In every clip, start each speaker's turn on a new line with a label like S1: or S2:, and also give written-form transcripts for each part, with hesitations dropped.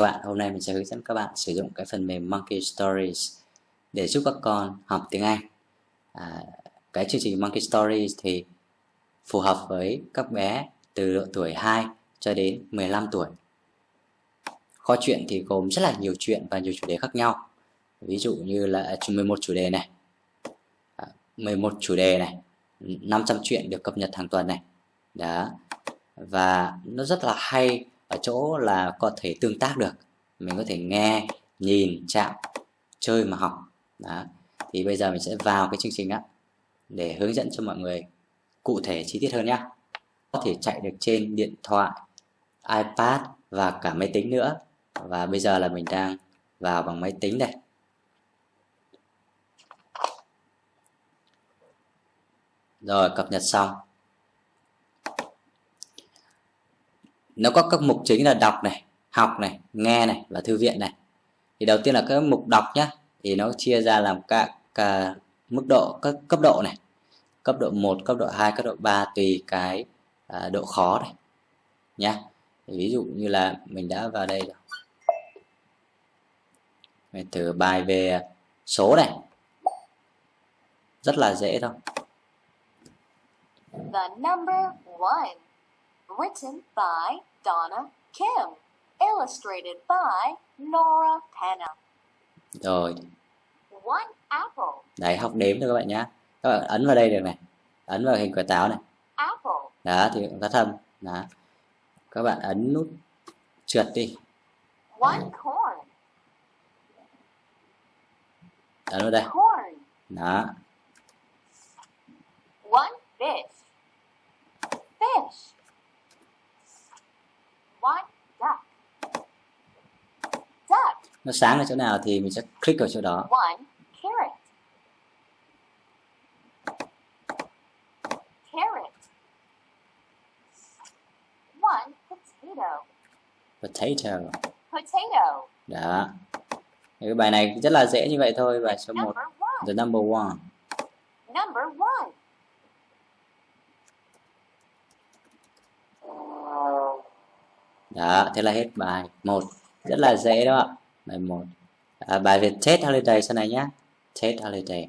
S1: Các bạn, hôm nay mình sẽ hướng dẫn các bạn sử dụng cái phần mềm Monkey Stories để giúp các con học tiếng Anh. Cái chương trình Monkey Stories thì phù hợp với các bé từ độ tuổi 2 cho đến 15 tuổi. Kho truyện thì gồm rất là nhiều truyện và nhiều chủ đề khác nhau. Ví dụ như là 11 chủ đề này, 11 chủ đề này, 500 truyện được cập nhật hàng tuần này. Đó. Và nó rất là hay ở chỗ là có thể tương tác được. Mình có thể nghe, nhìn, chạm, chơi mà học. Đó. Thì bây giờ mình sẽ vào cái chương trình á để hướng dẫn cho mọi người cụ thể chi tiết hơn nhé. Có thể chạy được trên điện thoại, iPad và cả máy tính nữa. Và bây giờ là mình đang vào bằng máy tính đây. Rồi, cập nhật xong. Nó có các mục chính là đọc này, học này, nghe này và thư viện này. Thì đầu tiên là cái mục đọc nhé. Thì nó chia ra làm các mức độ, các cấp độ này. Cấp độ 1, cấp độ 2, cấp độ 3 tùy cái độ khó này nhé. Ví dụ như là mình đã vào đây rồi. Mình thử bài về số này. Rất là dễ thôi.
S2: The number 1, written by Donna Kim, illustrated by Nora Penna.
S1: Rồi.
S2: One apple.
S1: Đấy, học đếm thôi các bạn nhé. Các bạn ấn vào đây được này. Ấn vào hình quả táo này.
S2: Apple.
S1: Đó, thì phát âm. Đó. Các bạn ấn nút trượt đi.
S2: One corn.
S1: Ấn vào đây.
S2: Corn.
S1: Đó.
S2: One fish. Fish. One duck. Duck.
S1: Nó sáng ở chỗ nào thì mình sẽ click vào chỗ đó.
S2: One carrot. Carrot. One potato.
S1: Potato.
S2: Potato.
S1: Đó. Cái bài này rất là dễ như vậy thôi. Bài số 1.
S2: Number 1.
S1: The number 1.
S2: Number 1.
S1: Đó, thế là hết bài 1. Rất là dễ đó ạ. Bài 1. Bài về Tết Holiday sau này nhé. Tết Holiday.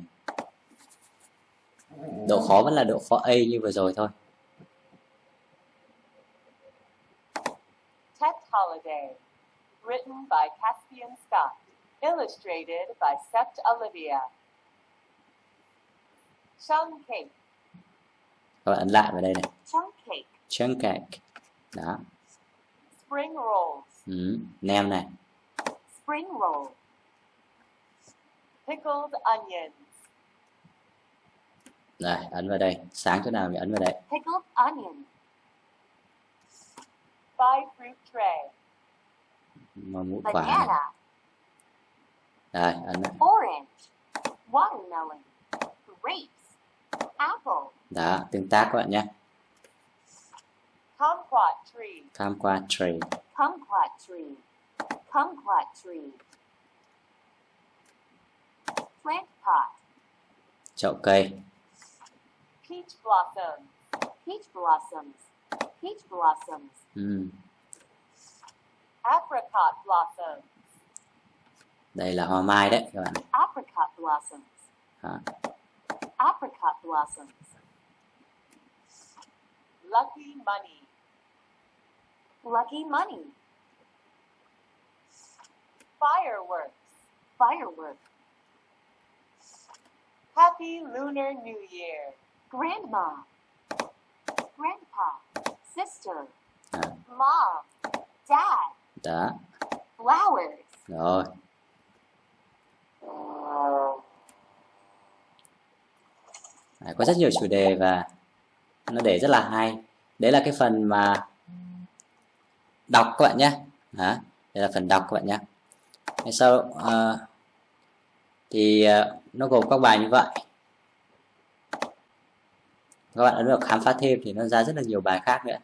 S1: Độ khó vẫn là độ khó A như vừa rồi thôi.
S3: Tết Holiday, written by Caspian Scott, illustrated by Sept Olivia. Chunk cake.
S1: Các bạn ấn lại vào đây này.
S2: Chunk cake.
S1: Chunk cake. Đó.
S3: Spring rolls.
S1: Nem này.
S2: Spring roll.
S3: Pickled onions.
S1: Rồi, ấn vào đây. Sáng chỗ nào mình ấn vào đây.
S2: Pickled onion.
S3: Five fruit tray.
S1: Mà mũ quả này.
S2: Banana.
S1: Rồi, ấn lại.
S2: Orange. Watermelon. Grapes. Apple.
S1: Đó, tương tác các bạn nhé.
S3: Kumquat tree.
S1: Kumquat tree.
S2: Kumquat tree. Kumquat tree. Plant pot.
S1: Chậu cây.
S3: Peach blossoms.
S2: Peach blossoms. Peach blossoms.
S3: Apricot blossoms.
S1: Đây là hoa mai đấy các bạn.
S2: Apricot blossoms.
S1: Đó.
S2: Apricot blossoms.
S3: Lucky money.
S2: Lucky money.
S3: Fireworks.
S2: Firework.
S3: Happy Lunar New Year.
S2: Grandma. Grandpa. Sister.
S1: À.
S2: Mom. Dad.
S1: Đó.
S2: Flowers.
S1: Rồi. Có rất nhiều chủ đề và nó để rất là hay. Đấy là cái phần mà đọc các bạn nhé. Đó. Đây là phần đọc các bạn nhé. Sau thì nó gồm các bài như vậy. Các bạn ấn vào khám phá thêm thì nó ra rất là nhiều bài khác nữa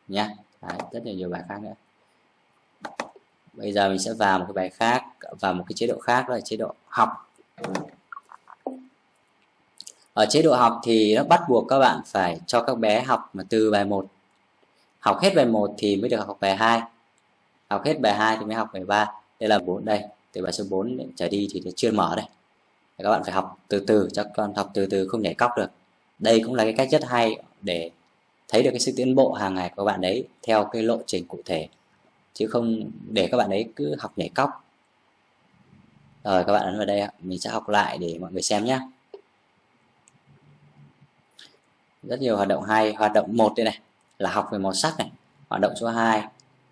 S1: nhé. Rất là nhiều bài khác nữa. Bây giờ mình sẽ vào một cái bài khác, vào một cái chế độ khác, đó là chế độ học. Ở chế độ học thì nó bắt buộc các bạn phải cho các bé học mà từ bài 1. Học hết bài 1 thì mới được học bài 2. Học hết bài 2 thì mới học bài 3. Đây là 4 đây, từ bài số 4 trở đi thì chưa mở đây. Các bạn phải học từ từ, cho con học từ từ không nhảy cóc được. Đây cũng là cái cách rất hay để thấy được cái sự tiến bộ hàng ngày của bạn đấy theo cái lộ trình cụ thể, chứ không để các bạn ấy cứ học nhảy cóc. Rồi các bạn ấn vào đây, mình sẽ học lại để mọi người xem nhé. Rất nhiều hoạt động hay. Hoạt động 1 đây này là học về màu sắc này. Hoạt động số 2,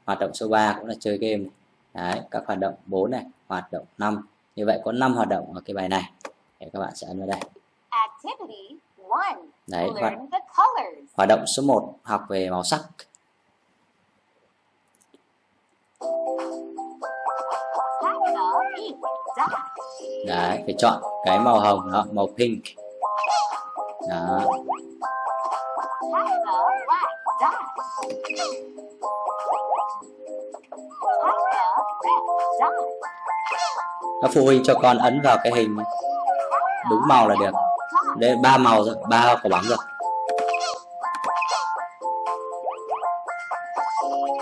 S1: hoạt động số 3 cũng là chơi game này. Đấy, các hoạt động 4 này, hoạt động 5. Như vậy có 5 hoạt động ở cái bài này. Để các bạn sẽ ấn vào đây.
S2: Activity 1.
S1: Đấy,
S2: Learn the colors.
S1: hoạt động số 1 học về màu sắc.
S2: Tap the pink dot.
S1: Đấy, phải chọn cái màu hồng đó, màu pink. Đó.
S2: Tap the black dot. Tap the red dot.
S1: Các phụ huynh cho con ấn vào cái hình đúng màu là được. Đây 3 màu rồi, 3 quả bóng rồi.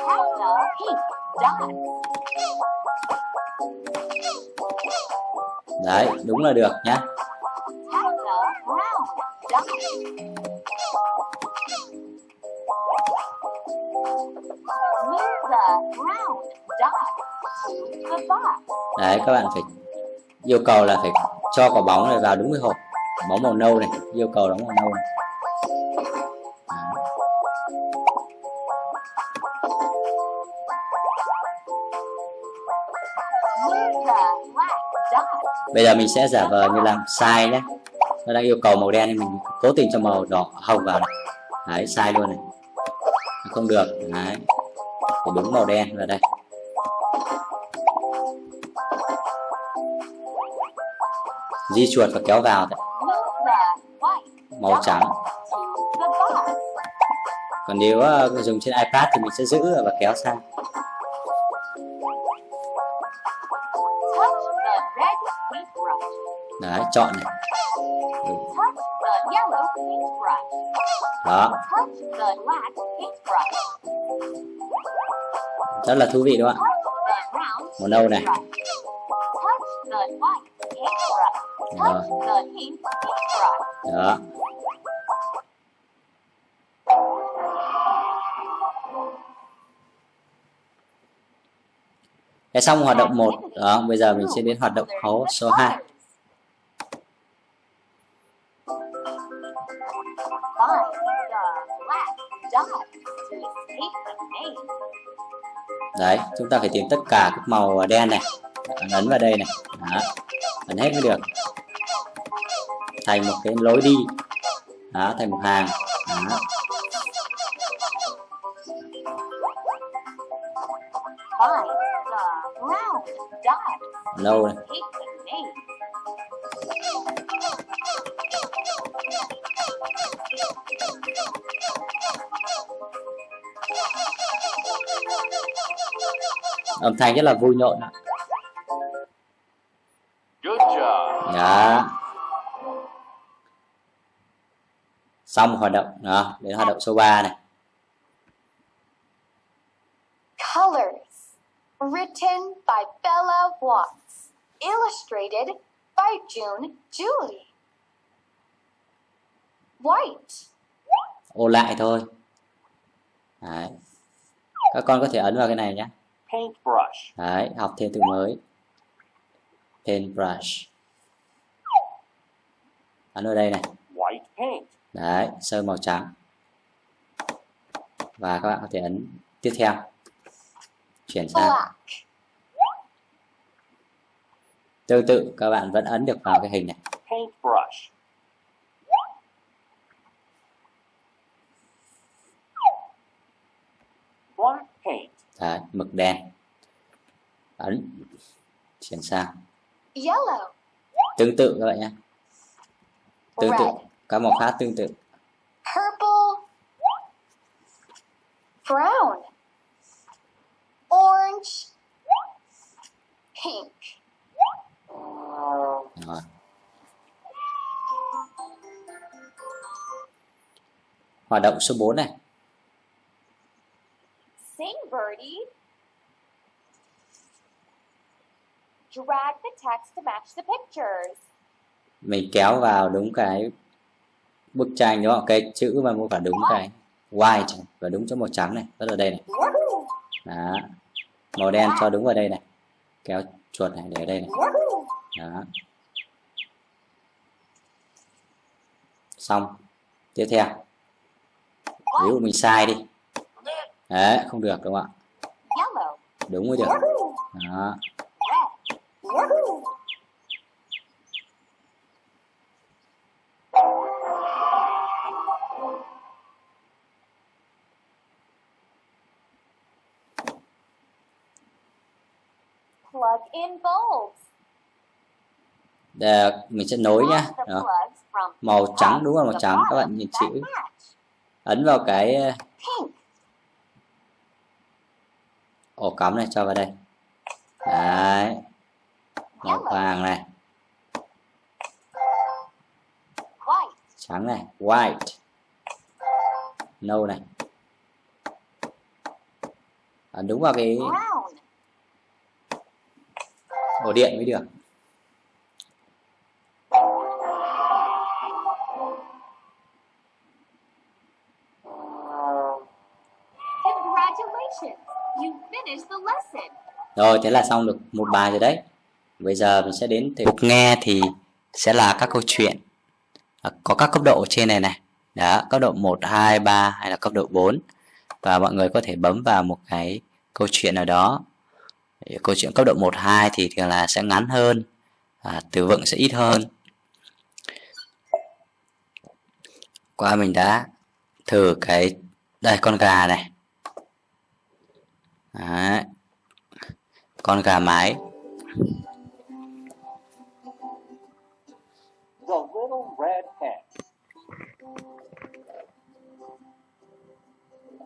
S2: Tap the pink dot.
S1: Đấy, đúng là được nhá.
S2: Tap the brown dot. Move the brown dot to the box.
S1: Đấy, các bạn phải yêu cầu là phải cho quả bóng này vào đúng cái hộp. Bóng màu nâu này, yêu cầu đóng màu nâu này. Đó.
S2: Move the black dot.
S1: Bây giờ mình sẽ giả vờ như làm sai nhé. Nó đang yêu cầu màu đen nên mình cố tình cho màu đỏ hồng vào này. Đấy, sai luôn này. Không được. Đấy. Phải đúng màu đen vào đây. Di chuột và kéo vào đấy.
S2: Move the white
S1: Màu trắng.
S2: to the box.
S1: Còn nếu dùng trên iPad thì mình sẽ giữ và kéo sang.
S2: Touch the red paintbrush.
S1: Đấy, chọn này.
S2: Touch the yellow paintbrush.
S1: Đó,
S2: Touch the black paintbrush.
S1: rất là thú vị đúng không ạ?
S2: Touch the brown
S1: Màu nâu này.
S2: paintbrush. Touch the white paintbrush.
S1: Đó.
S2: Touch the pink paintbrush.
S1: Đó. Thế xong hoạt động 1. Đó, bây giờ mình sẽ đến hoạt động số 2.
S2: Find the black dot to escape the maze.
S1: Đấy, chúng ta phải tìm tất cả các màu đen này. Ấn vào đây này. Đó. Ấn hết mới được. Thành một cái lối đi. Đó, thành một hàng. Đó.
S2: Find the brown dot
S1: Nâu
S2: to
S1: này.
S2: escape the maze.
S1: Âm thanh rất là vui nhộn.
S4: Good job.
S1: Đó. Xong hoạt động. Đó, đến hoạt động số 3 này.
S2: Colors. Written by Bella Watts. Illustrated by June Julie. White.
S1: Ô lại thôi. Đấy. Các con có thể ấn vào cái này nhé.
S4: Paintbrush.
S1: Đấy, học thêm từ mới. Paintbrush. Ấn vào đây này.
S4: White paint.
S1: Đấy, sơn màu trắng. Và các bạn có thể ấn tiếp theo. Chuyển sang.
S2: Black.
S1: Tương tự các bạn vẫn ấn được vào cái hình này.
S4: Paintbrush. Black paint.
S1: Đấy, mực đen. Ấn. Chuyển sang.
S2: Yellow.
S1: Tương tự các bạn nhé. Tương tự.
S2: Red.
S1: Các màu khác tương tự.
S2: Purple. Brown. Orange. Pink.
S1: Rồi. Hoạt động số 4 này.
S2: Sing, Birdie. Drag the text to match the pictures.
S1: Mình kéo vào đúng cái bức tranh đúng không? Cái chữ và mô phỏng đúng cái white và đúng chỗ màu trắng này, rất ở đây này. Đó. Màu đen cho đúng vào đây này. Kéo chuột này để ở đây này. Đó. Xong. Tiếp theo. Ví dụ mình sai đi. Đấy, không được đúng không ạ?
S2: Yellow.
S1: Đúng mới được. Đó.
S2: Red. Plug in bulbs.
S1: Để mình sẽ nối nhá.
S2: Plug the
S1: Đó.
S2: plugs from
S1: Màu trắng đúng là màu
S2: the
S1: trắng, các bạn
S2: bottom
S1: nhìn
S2: that
S1: chữ.
S2: match.
S1: Ấn vào cái
S2: Pink.
S1: ổ cắm này cho vào đây. Đấy. Màu vàng này,
S2: White.
S1: trắng này, white. Nâu này. Ấn đúng vào cái
S2: Brown.
S1: ổ điện mới được.
S2: Congratulations. You finished the lesson.
S1: Rồi, thế là xong được một bài rồi đấy. Bây giờ mình sẽ đến mục nghe thì sẽ là các câu chuyện. Có các cấp độ ở trên này này. Đó, cấp độ 1, 2, 3 hay là cấp độ 4. Và mọi người có thể bấm vào một cái câu chuyện nào đó. Câu chuyện cấp độ 1, 2 thì thường là sẽ ngắn hơn, từ vựng sẽ ít hơn. Qua mình đã thử cái đây, con gà này. Đấy. Con gà mái.
S4: The Little Red Hen.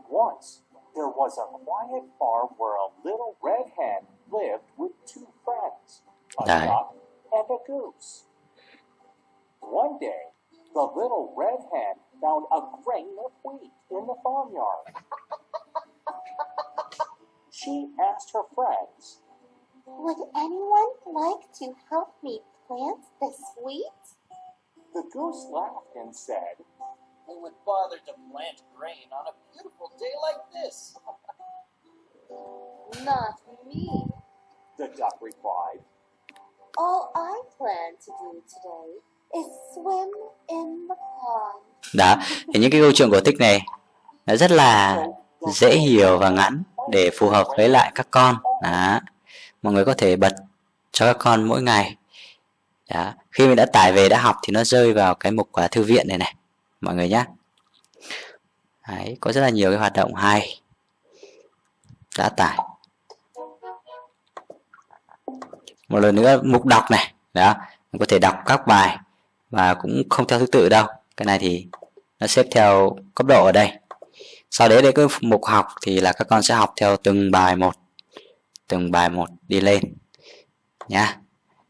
S4: Once, there was a quiet farm where a little red hen lived with two friends, a
S1: Đấy.
S4: duck and a goose. One day, the little red hen found a grain of wheat in the farmyard. She asked her friends,
S2: Would anyone like to help me plant this wheat?
S4: the goose laughed and said,
S5: Who would bother to plant grain on a beautiful day like this?
S2: Not me.
S4: the duck replied.
S2: All I plan to do today is swim in the pond.
S1: Đó, thì những cái câu chuyện cổ tích này nó rất là dễ hiểu và ngắn để phù hợp với lại các con. Đó. Mọi người có thể bật cho các con mỗi ngày. Đó. Khi mình đã tải về đã học thì nó rơi vào cái mục thư viện này này mọi người nhé. Đấy, có rất là nhiều cái hoạt động hay đã tải. Một lần nữa mục đọc này. Đó, mình có thể đọc các bài và cũng không theo thứ tự đâu. Cái này thì nó xếp theo cấp độ ở đây. Sau đấy cái mục học thì là các con sẽ học theo từng bài một đi lên nhá.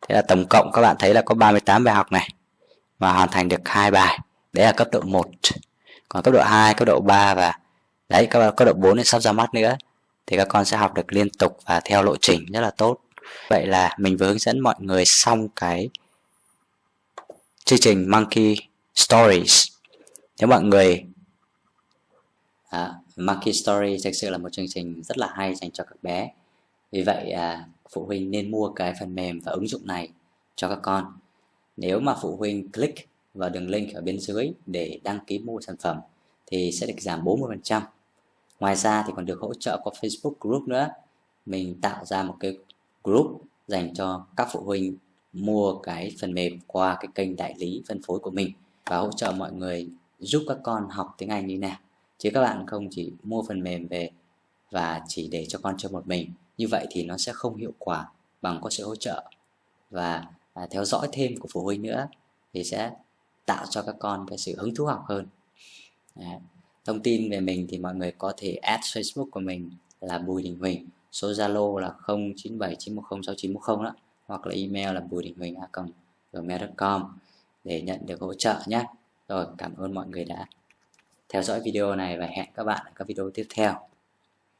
S1: Thế là tổng cộng các bạn thấy là có 38 bài học này và hoàn thành được 2 bài. Đấy là cấp độ 1. Còn cấp độ 2, cấp độ 3 và đấy cấp độ 4 thì sắp ra mắt nữa. Thì các con sẽ học được liên tục và theo lộ trình rất là tốt. Vậy là mình vừa hướng dẫn mọi người xong cái chương trình Monkey Stories. Nếu mọi người Monkey Story thực sự là một chương trình rất là hay dành cho các bé. Vì vậy phụ huynh nên mua cái phần mềm và ứng dụng này cho các con. Nếu mà phụ huynh click vào đường link ở bên dưới để đăng ký mua sản phẩm thì sẽ được giảm 40%. Ngoài ra thì còn được hỗ trợ qua Facebook Group nữa. Mình tạo ra một cái group dành cho các phụ huynh mua cái phần mềm qua cái kênh đại lý phân phối của mình và hỗ trợ mọi người giúp các con học tiếng Anh như nào. Chứ các bạn không chỉ mua phần mềm về và chỉ để cho con chơi một mình. Như vậy thì nó sẽ không hiệu quả bằng có sự hỗ trợ và theo dõi thêm của phụ huynh nữa thì sẽ tạo cho các con cái sự hứng thú học hơn. Đấy. Thông tin về mình thì mọi người có thể add Facebook của mình là Bùi Đình Huỳnh, số Zalo là 0979106910 đó, hoặc là email là buidinghuỳnh@gmail.com để nhận được hỗ trợ nhé. Rồi, cảm ơn mọi người đã theo dõi video này và hẹn các bạn ở các video tiếp theo.